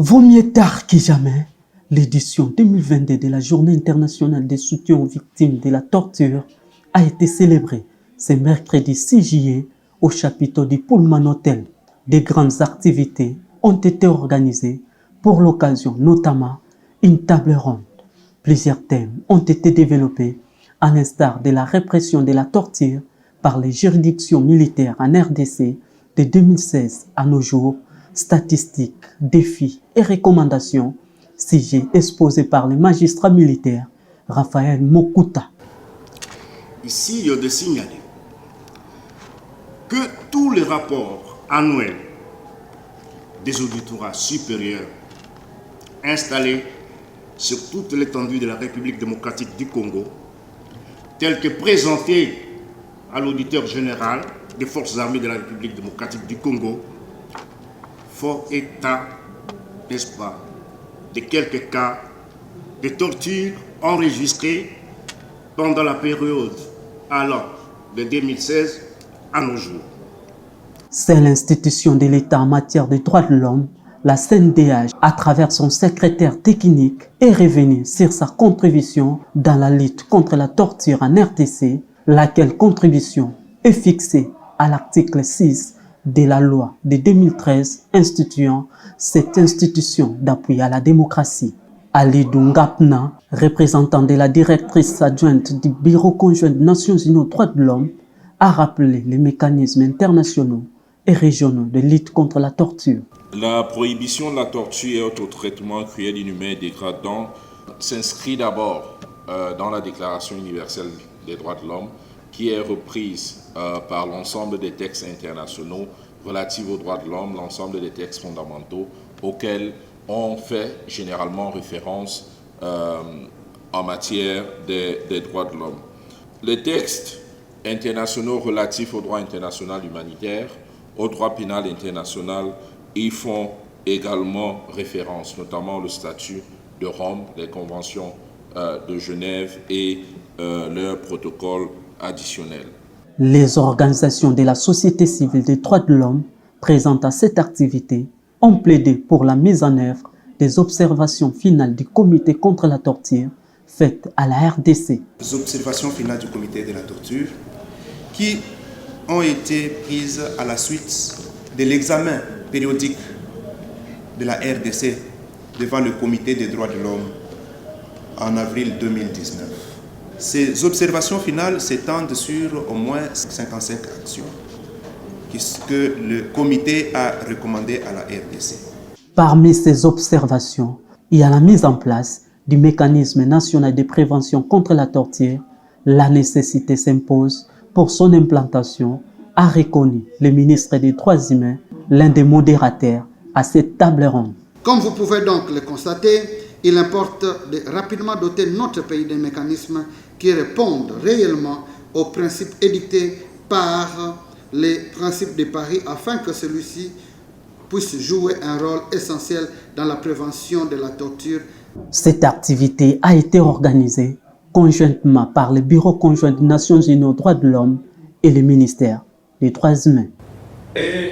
Vaut mieux tard que jamais, l'édition 2022 de la Journée internationale de soutien aux victimes de la torture a été célébrée ce mercredi 6 juillet au chapiteau du Pullman Hotel. Des grandes activités ont été organisées pour l'occasion, notamment une table ronde. Plusieurs thèmes ont été développés, à l'instar de la répression de la torture par les juridictions militaires en RDC de 2016 à nos jours, statistiques, défis et recommandations, sujet exposé par le magistrat militaire Raphaël Mokuta. Ici, il y a de signaler que tous les rapports annuels des auditorat supérieurs installés sur toute l'étendue de la République démocratique du Congo, tels que présentés à l'auditeur général des forces armées de la République démocratique du Congo, font état, n'est-ce pas, de quelques cas de torture enregistrés pendant la période allant de 2016 à nos jours. C'est l'institution de l'État en matière des droits de l'homme, la CNDH, à travers son secrétaire technique, est revenue sur sa contribution dans la lutte contre la torture en RDC, laquelle contribution est fixée à l'article 6 de la loi de 2013 instituant cette institution d'appui à la démocratie. Ali Dungapna, représentant de la directrice adjointe du Bureau conjoint des Nations Unies aux droits de l'homme, a rappelé les mécanismes internationaux et régionaux de lutte contre la torture. La prohibition de la torture et autres traitements cruels, inhumains et dégradants s'inscrit d'abord dans la Déclaration universelle des droits de l'homme, qui est reprise par l'ensemble des textes internationaux relatifs aux droits de l'homme, l'ensemble des textes fondamentaux auxquels on fait généralement référence en matière des droits de l'homme. Les textes internationaux relatifs au droit international humanitaire, au droit pénal international, y font également référence, notamment le statut de Rome, les conventions de Genève et leurs protocoles additionnels. Les organisations de la société civile des droits de l'homme présentes à cette activité ont plaidé pour la mise en œuvre des observations finales du comité contre la torture faites à la RDC. Les observations finales du comité de la torture qui ont été prises à la suite de l'examen périodique de la RDC devant le comité des droits de l'homme en avril 2019. Ces observations finales s'étendent sur au moins 55 actions que le comité a recommandées à la RDC. Parmi ces observations, il y a la mise en place du mécanisme national de prévention contre la torture. La nécessité s'impose pour son implantation, a reconnu le ministre des Droits humains, l'un des modérateurs à cette table ronde. Comme vous pouvez donc le constater, il importe de rapidement doter notre pays des mécanismes qui répondent réellement aux principes édictés par les principes de Paris afin que celui-ci puisse jouer un rôle essentiel dans la prévention de la torture. Cette activité a été organisée conjointement par le Bureau conjoint des Nations Unies aux droits de l'homme et le ministère des Droits humains. Et